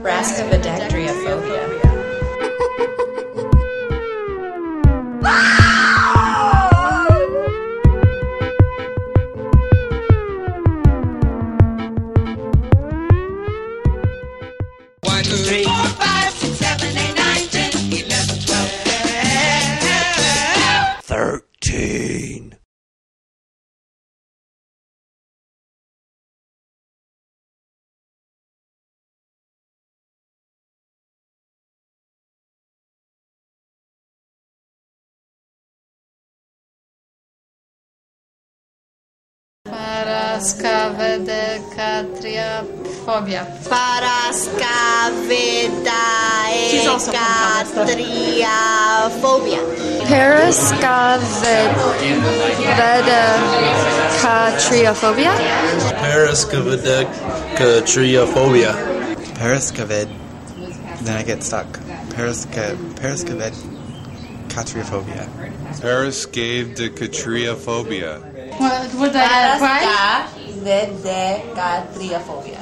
Paraskavedekatriaphobia. One, two, three, 4, 5, 6, 7, 8, 9, 10, 11, 12, 13. Paraskavedekatriaphobia. Paraskavedekatriaphobia. Paraskavedekatriaphobia. Paraskavedekatriaphobia. Paraskaved. Then I get stuck. Paraskavedekatriaphobia. Paraskavedekatriaphobia. What would I try? Paraskavedekatriaphobia.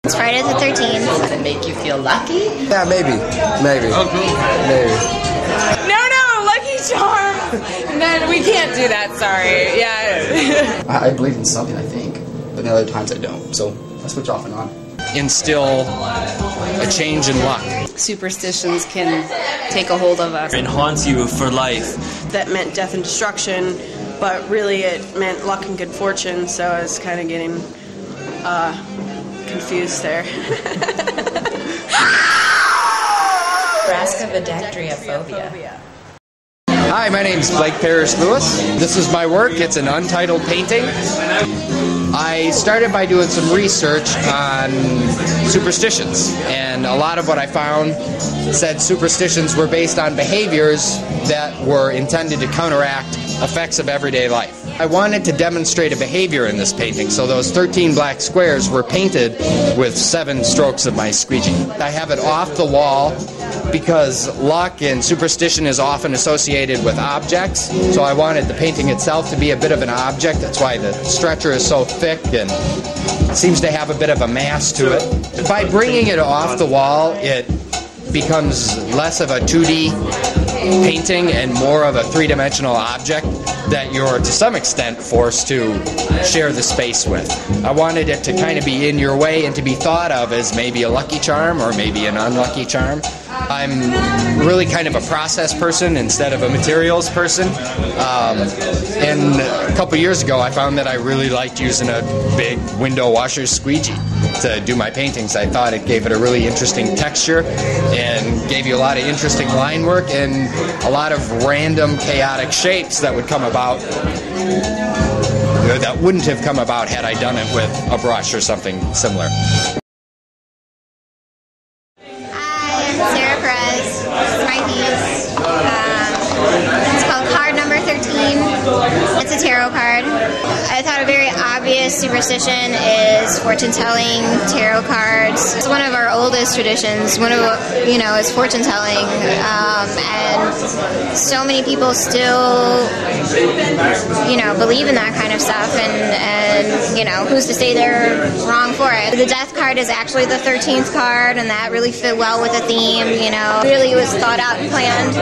It's Friday the 13th. Does it make you feel lucky? Yeah, maybe. Maybe. Oh, cool. Maybe. No, Lucky Charm! Man, we can't do that, sorry. Yeah. I believe in something, I think, but the other times I don't, so I switch off and on. Instill a change in luck. Superstitions can take a hold of us. It haunts you for life. That meant death and destruction, but really it meant luck and good fortune, so I was kind of getting confused there. Paraskavedekatriaphobia. Hi, my name's Blake Parrish Lewis. This is my work. It's an untitled painting. I started by doing some research on superstitions, and a lot of what I found said superstitions were based on behaviors that were intended to counteract effects of everyday life. I wanted to demonstrate a behavior in this painting, so those 13 black squares were painted with 7 strokes of my squeegee. I have it off the wall because luck and superstition is often associated with objects, so I wanted the painting itself to be a bit of an object. That's why the stretcher is so thick and seems to have a bit of a mass to it. By bringing it off the wall, it becomes less of a 2D painting and more of a 3-dimensional object that you're to some extent forced to share the space with. I wanted it to kind of be in your way and to be thought of as maybe a lucky charm or maybe an unlucky charm. I'm really kind of a process person instead of a materials person. And a couple years ago I found that I really liked using a big window washer squeegee to do my paintings. I thought it gave it a really interesting texture and gave you a lot of interesting line work and a lot of random chaotic shapes that would come about that wouldn't have come about had I done it with a brush or something similar. It's a tarot card. I thought a very obvious superstition is fortune telling, tarot cards. It's one of our oldest traditions. One of is fortune telling, and so many people still believe in that kind of stuff. And who's to say they're wrong for it? The death card is actually the 13th card, and that really fit well with the theme. Really was thought out and planned.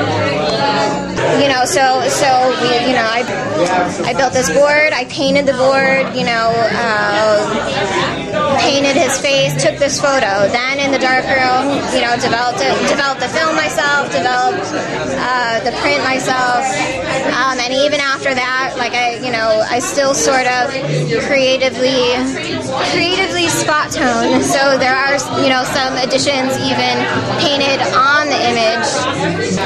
I built this board. I painted the board. Painted his face. Took this photo. Then in the darkroom, developed the film myself. Developed the print myself. And even after that, I still sort of creatively spot tone. So there are some additions even painted on the image.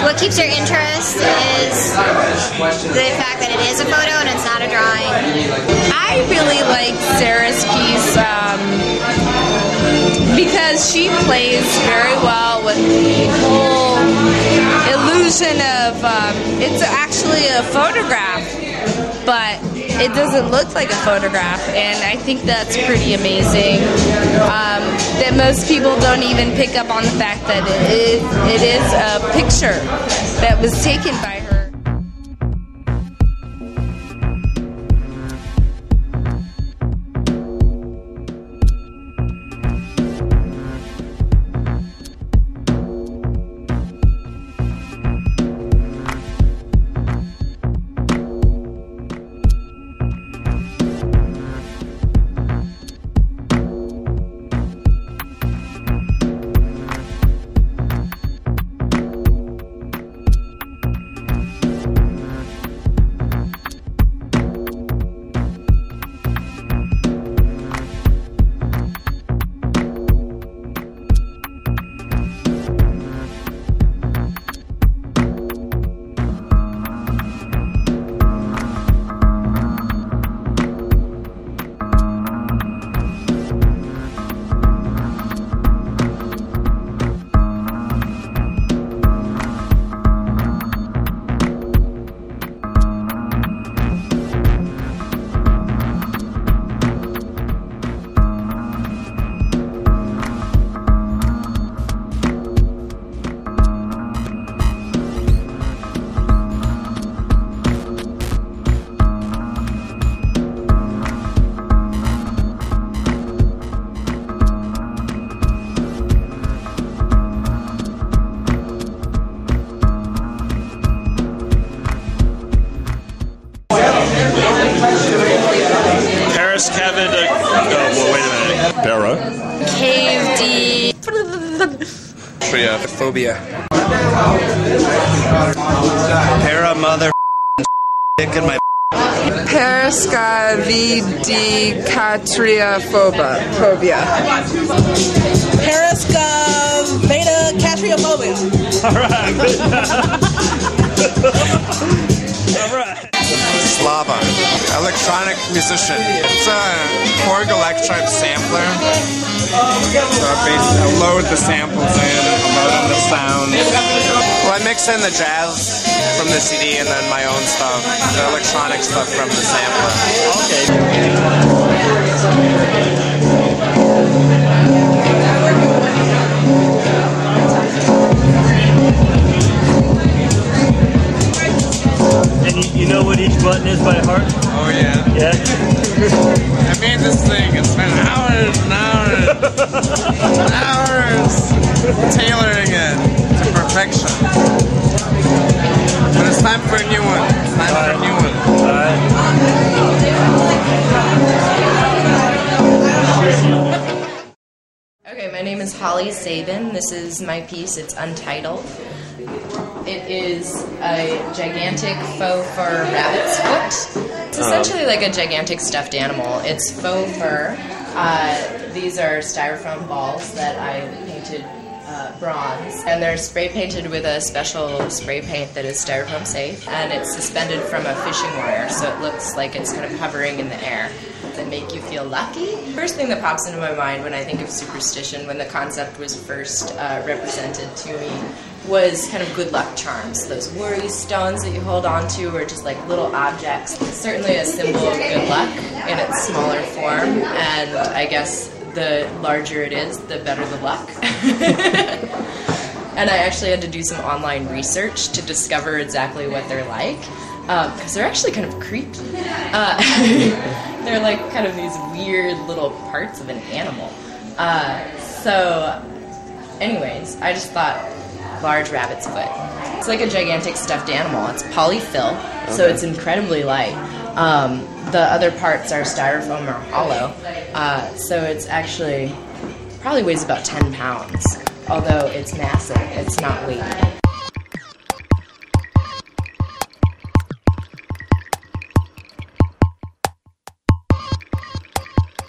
What keeps your interest is the fact that it is a photo and it's not a drawing. I really like Sarah's piece because she plays very well with the whole illusion of it's actually a photograph, but it doesn't look like a photograph, and I think that's pretty amazing. That most people don't even pick up on the fact that it is a picture that was taken by her. Paraskavedekatriaphobia. Mother dick in my Paraskavedekatriaphobia. Paraskavedekatriaphobia. All right. Slava, electronic musician. It's a Korg electric sampler. So I load the samples in, I load in the sound. Well, I mix in the jazz from the CD and then my own stuff, the electronic stuff from the sampler. And you know what each button is by heart? Oh yeah. Yeah? I made this thing, it's been hours and hours and hours tailoring it to perfection. But it's time for a new one. It's time for a new one. Okay, my name is Holly Sabin. This is my piece. It's untitled. It is a gigantic faux fur rabbit's foot. It's essentially like a gigantic stuffed animal. It's faux fur. These are styrofoam balls that I painted bronze, and they're spray painted with a special spray paint that is styrofoam safe, and it's suspended from a fishing wire, so it looks like it's kind of hovering in the air. That make you feel lucky. First thing that pops into my mind when I think of superstition, when the concept was first represented to me, was kind of good luck charms. Those worry stones that you hold on to were just like little objects. It's certainly a symbol of good luck in its smaller form, and I guess the larger it is, the better the luck. And I actually had to do some online research to discover exactly what they're like, because they're actually kind of creepy. They're like kind of these weird little parts of an animal. So anyways, I just thought large rabbit's foot. It's like a gigantic stuffed animal. It's polyfill, so it's incredibly light. The other parts are styrofoam or hollow, so it's actually probably weighs about 10 pounds. Although it's massive, it's not weighty.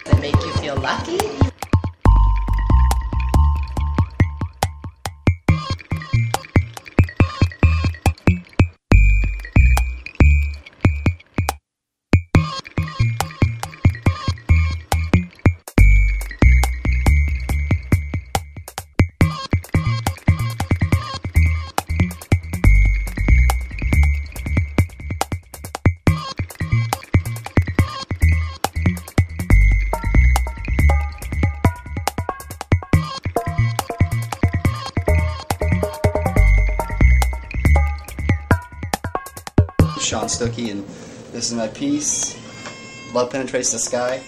Does it make you feel lucky? Sean Stuckey, and this is my piece, Love Penetrates the Sky.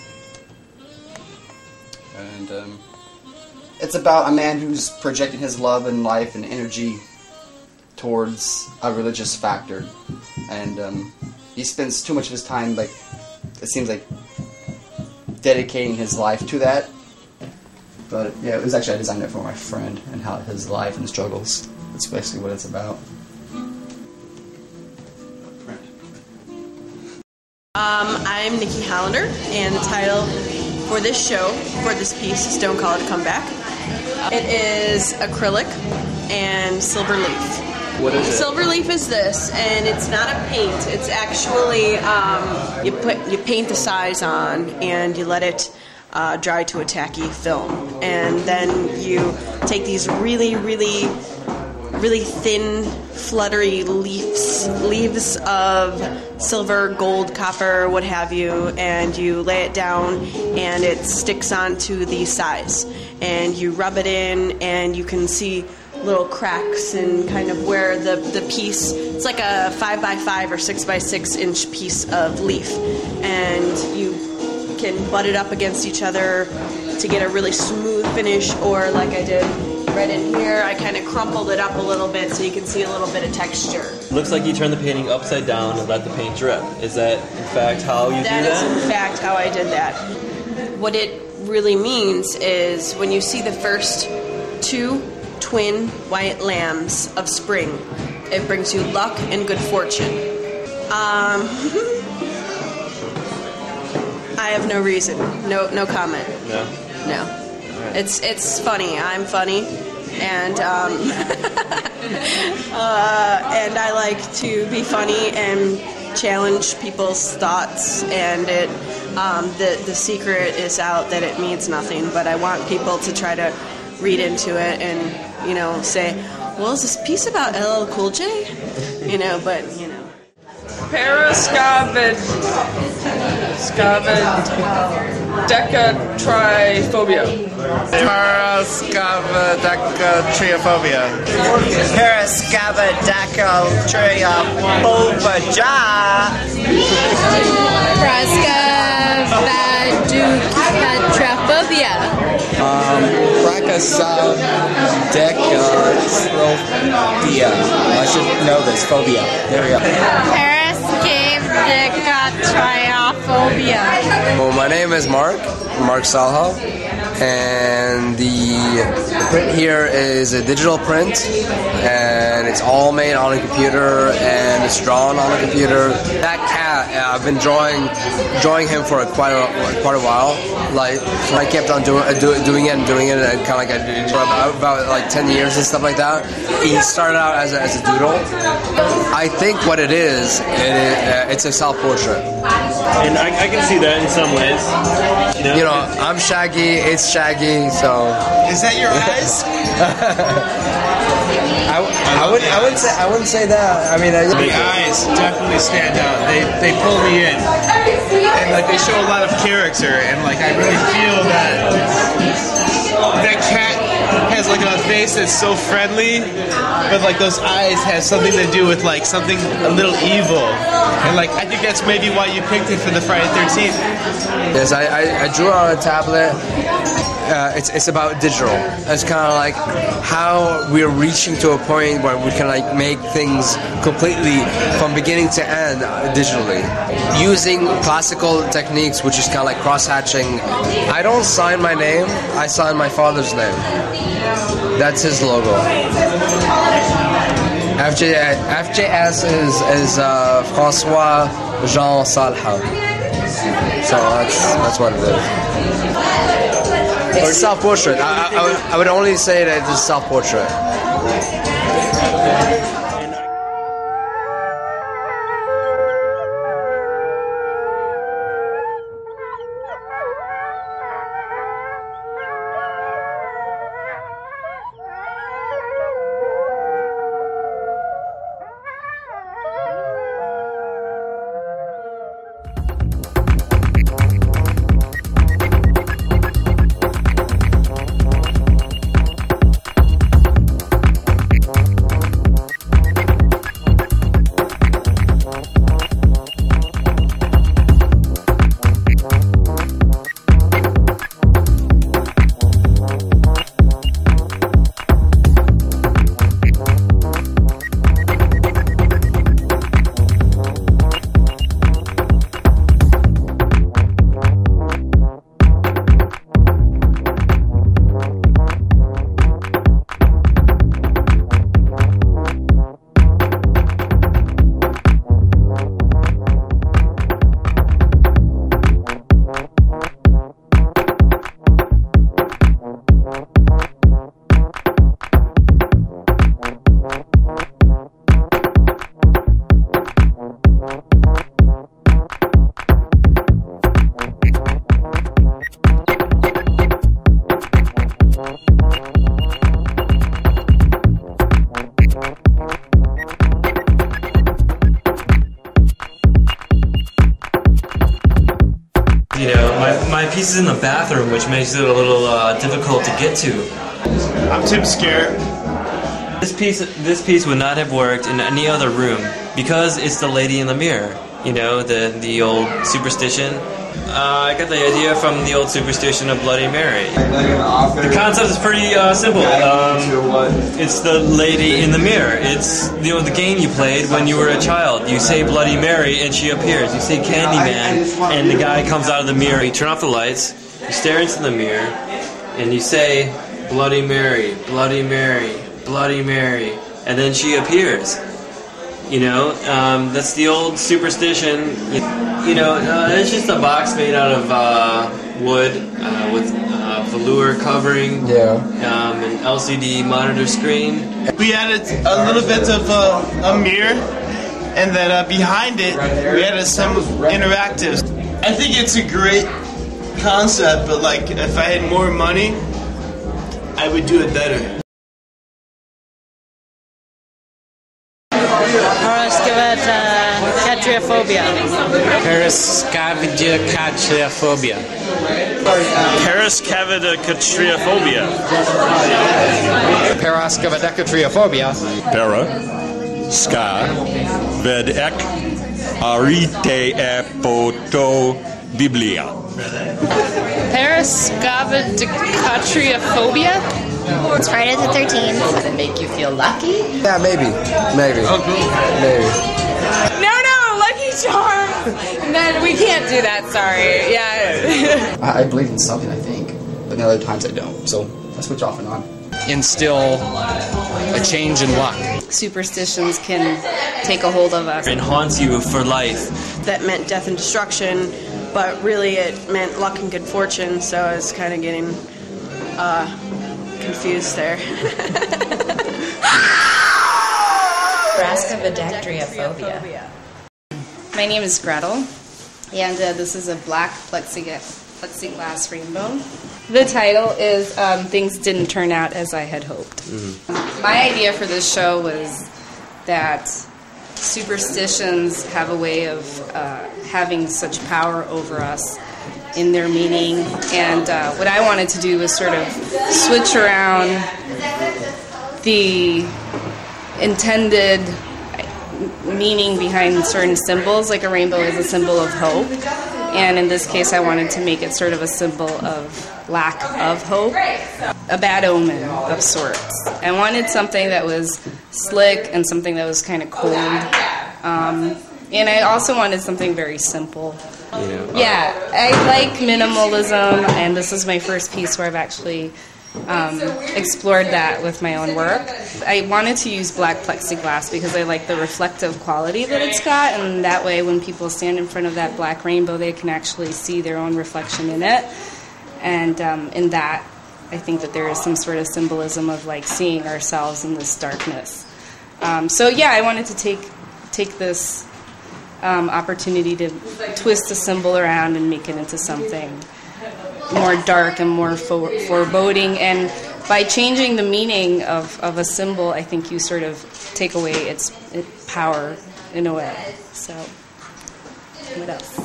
And it's about a man who's projecting his love and life and energy towards a religious factor. And he spends too much of his time, like, it seems like, dedicating his life to that. But yeah, it was actually, I designed it for my friend and how his life and struggles. That's basically what it's about. I'm Nikki Hollander, and the title for this show, for this piece, is Don't Call It a Comeback. It is acrylic and silver leaf. What is it? Silver leaf is this, and it's not a paint. It's actually, you paint the size on, and you let it dry to a tacky film. And then you take these really thin, fluttery leaves of silver, gold, copper, what have you, and you lay it down, and it sticks onto the size. And you rub it in, and you can see little cracks and kind of where the piece, it's like a 5x5 or 6x6 inch piece of leaf. And you can butt it up against each other to get a really smooth finish, or like I did right in here, I kind of crumpled it up a little bit so you can see a little bit of texture. Looks like you turn the painting upside down and let the paint drip. Is that in fact how you do that? That is in fact how I did that. What it really means is when you see the first 2 twin white lambs of spring, it brings you luck and good fortune. I have no reason. No comment. No? No. Right. It's funny. I'm funny. And and I like to be funny and challenge people's thoughts, and it the secret is out that it means nothing, but I want people to try to read into it and, you know, say, well, is this piece about LL Cool J? You know, but, you know. Paraskavedekatriaphobia. Paraskavedekatriaphobia. Paraskavedekatriaphobia. Paraskavedekatriaphobia. Paraskavedekatriaphobia. I should know this. Phobia. There we go. Paraskavedekatriaphobia. Well, my name is Mark Salha, and the print here is a digital print, and it's all made on a computer, and it's drawn on a computer. That cat yeah, I've been drawing him for quite a while. Like I kept on doing it, and kind of like I did for about like 10 years and stuff like that. He started out as a doodle. I think what it is, it's a self-portrait. And I can see that in some ways. You know, I'm Shaggy, it's Shaggy, so. Is that your eyes? I wouldn't say that. I mean, the eyes definitely stand out. They pull me in, and like they show a lot of character, and like I really feel that cat has like a face that's so friendly, but like those eyes have something to do with like something a little evil, and like I think that's maybe why you picked it for the Friday 13th. Yes, I drew it on a tablet. It's about digital. It's kind of like how we're reaching to a point where we can like make things completely from beginning to end digitally, using classical techniques, which is kind of like cross-hatching. I don't sign my name. I sign my father's name. That's his logo. FJS is François Jean Salha. So that's what it is. It's a self-portrait. I would only say that it's a self-portrait. My piece is in the bathroom, which makes it a little difficult to get to. I'm too scared. This piece would not have worked in any other room because it's the lady in the mirror. You know, the old superstition. I got the idea from the old superstition of Bloody Mary. The concept is pretty simple. It's the lady in the mirror. It's the game you played when you were a child. You say Bloody Mary and she appears. You say Candyman and the guy comes out of the mirror. You turn off the lights, you stare into the mirror, and you say Bloody Mary, Bloody Mary, Bloody Mary, and then she appears. You know, that's the old superstition. It's just a box made out of wood with velour covering, an LCD monitor screen. We added a little bit of a mirror, and then behind it, we added some interactives. I think it's a great concept, but like, if I had more money, I would do it better. Paraskavedekatriaphobia. Paraskavedekatriaphobia. Paraskavedekatriaphobia. Paraskavedekatriaphobia. Paraskavedekatriaphobia. Paraskavedekatriaphobia? It's Friday the 13th. Does it make you feel lucky? Yeah, maybe. Oh, cool. Maybe. No, Lucky Charm! No, we can't do that, sorry. Yeah. I believe in something, I think, but then other times I don't. So I switch off and on. instill a change in luck. Superstitions can take a hold of us. It haunts you for life. That meant death and destruction, but really it meant luck and good fortune, so I was kind of getting confused there. Paraskavedekatriaphobia. My name is Gretel, and this is a black plexiglass rainbow. The title is Things Didn't Turn Out As I Had Hoped. My idea for this show was that superstitions have a way of having such power over us in their meaning, and what I wanted to do was sort of switch around the intended meaning behind certain symbols. Like a rainbow is a symbol of hope, and in this case I wanted to make it sort of a symbol of lack of hope, a bad omen of sorts. I wanted something that was slick and something that was kind of cold, and I also wanted something very simple. Yeah, I like minimalism, and this is my first piece where I've actually explored that with my own work. I wanted to use black plexiglass because I like the reflective quality that it's got, and that way when people stand in front of that black rainbow they can actually see their own reflection in it, and in that I think that there is some sort of symbolism of like seeing ourselves in this darkness. So yeah, I wanted to take this opportunity to twist a symbol around and make it into something more dark and more foreboding, and by changing the meaning of a symbol, I think you sort of take away its power in a way. So, what else?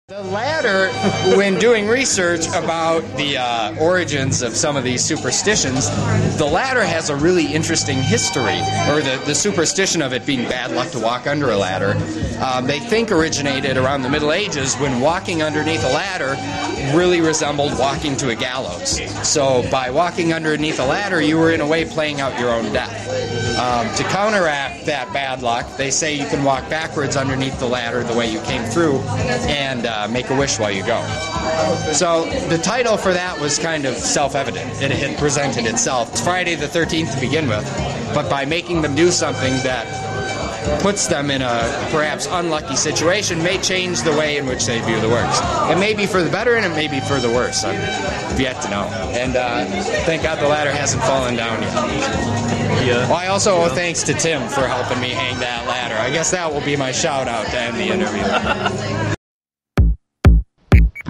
The ladder, when doing research about the origins of some of these superstitions, the ladder has a really interesting history, or the superstition of it being bad luck to walk under a ladder. They think originated around the Middle Ages when walking underneath a ladder really resembled walking to a gallows. So by walking underneath a ladder, you were in a way playing out your own death. To counteract that bad luck, they say you can walk backwards underneath the ladder the way you came through and make a wish while you go. So the title for that was kind of self-evident. It had presented itself. It's Friday the 13th to begin with, but by making them do something that puts them in a perhaps unlucky situation may change the way in which they view the works. It may be for the better and it may be for the worse. I've yet to know. And thank God the ladder hasn't fallen down yet. Well, I also owe thanks to Tim for helping me hang that ladder. I guess that will be my shout out to end the interview.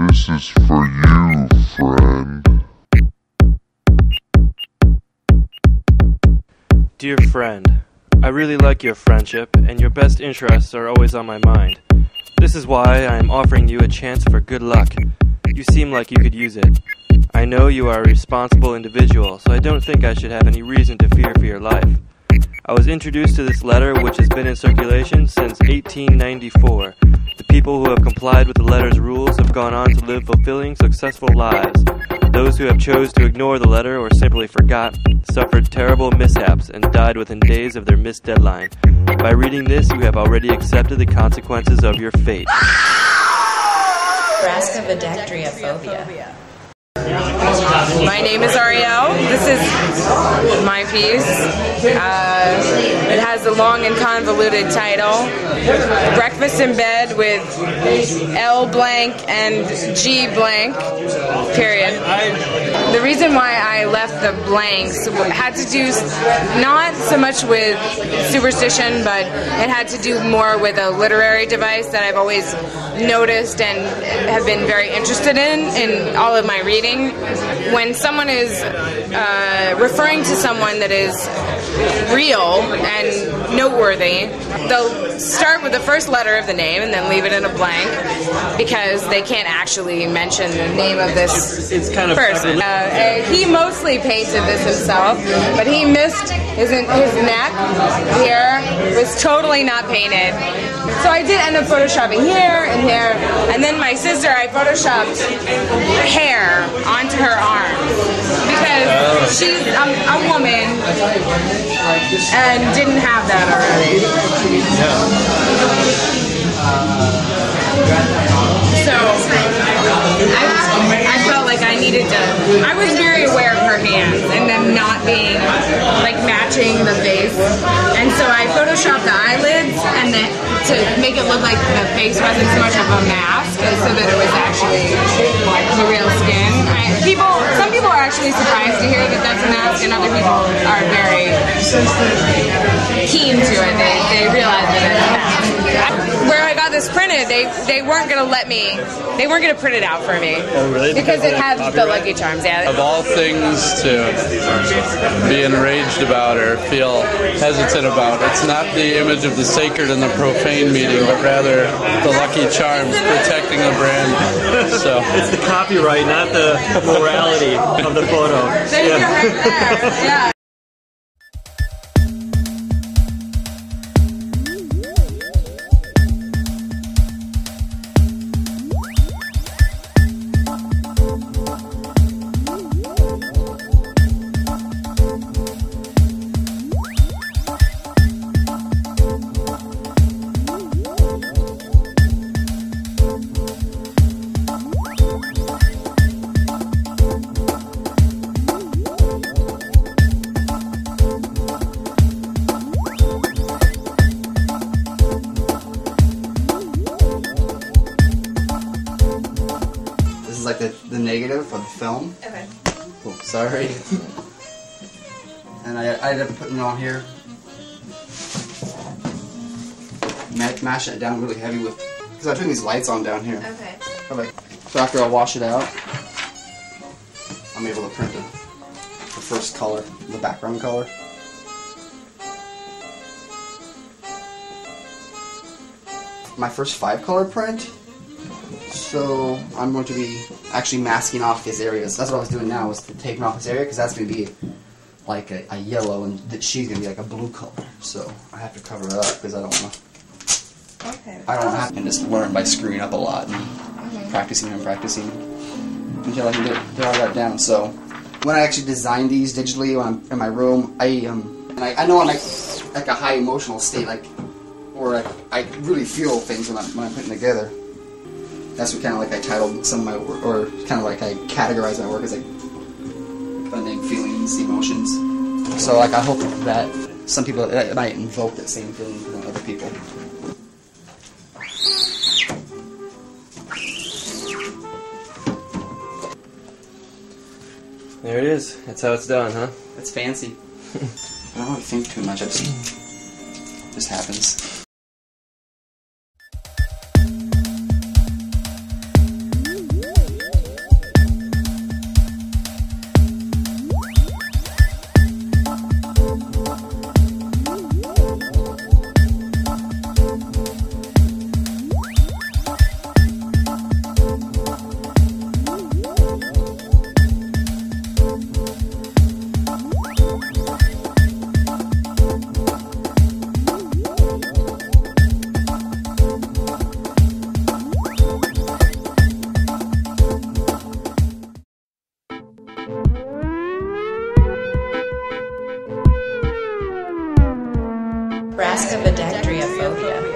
This is for you, friend. Dear friend, I really like your friendship, and your best interests are always on my mind. This is why I am offering you a chance for good luck. You seem like you could use it. I know you are a responsible individual, so I don't think I should have any reason to fear for your life. I was introduced to this letter, which has been in circulation since 1894. The people who have complied with the letter's rules have gone on to live fulfilling, successful lives. Those who have chose to ignore the letter or simply forgot suffered terrible mishaps and died within days of their missed deadline. By reading this, you have already accepted the consequences of your fate. Paraskavedekatriaphobia. My name is Ariel. This is my piece. It has a long and convoluted title, Breakfast in Bed with L blank and G blank, period. The reason why I left the blanks had to do not so much with superstition, but it had to do more with a literary device that I've always noticed and have been very interested in all of my reading. When someone is referring to someone that is real and noteworthy, they'll start with the first letter of the name and then leave it in a blank because they can't actually mention the name of this person. He mostly painted this himself, but he missed his neck here. It was totally not painted. So I did end up photoshopping here and here, and then my sister, I photoshopped hair onto her arm because she's a woman and didn't have that already. So I felt like I needed to. I was very aware of her hands and them not being like matching the face, and so I photoshopped the eyelids and then to make it look like the face wasn't so much of a mask, so that it was actually the real skin. Some people are actually surprised to hear that that's a mask, and other people are very keen to it. They realize that it's a mask. Where I got this printed, they weren't going to let me. They weren't going to print it out for me. Oh, really? Because it had the Lucky Charms. Yeah. Of all things to be enraged about or feel hesitant about, it's not the image of the sacred and the profane meeting, but rather the Lucky Charms protecting the brand. So it's the copyright, not the morality of the photo. Yeah. Like the negative of the film. Okay. Oh, sorry. And I ended up putting it on here. Mashing it down really heavy with, because I'm putting these lights on down here. Okay. Okay. So after I wash it out, I'm able to print the first color, the background color. My first 5-color print. So I'm going to be actually masking off his areas. That's what I was doing now, was taking off his area, because that's going to be like a yellow, and she's going to be like a blue color. So I have to cover it up because I don't want to. Okay. I don't have to just learn by screwing up a lot and practicing and practicing until I can get all that down. So when I actually design these digitally when I'm in my room, I know I'm like a high emotional state, like, or I really feel things when I'm putting together. That's what kind of like I titled some of my work, or kind of like I categorized my work as like unnamed feelings, emotions. So like I hope that some people, it might invoke that same feeling in other people. There it is. That's how it's done, huh? It's fancy. I don't really think too much. It just happens. Paraskavedekatriaphobia.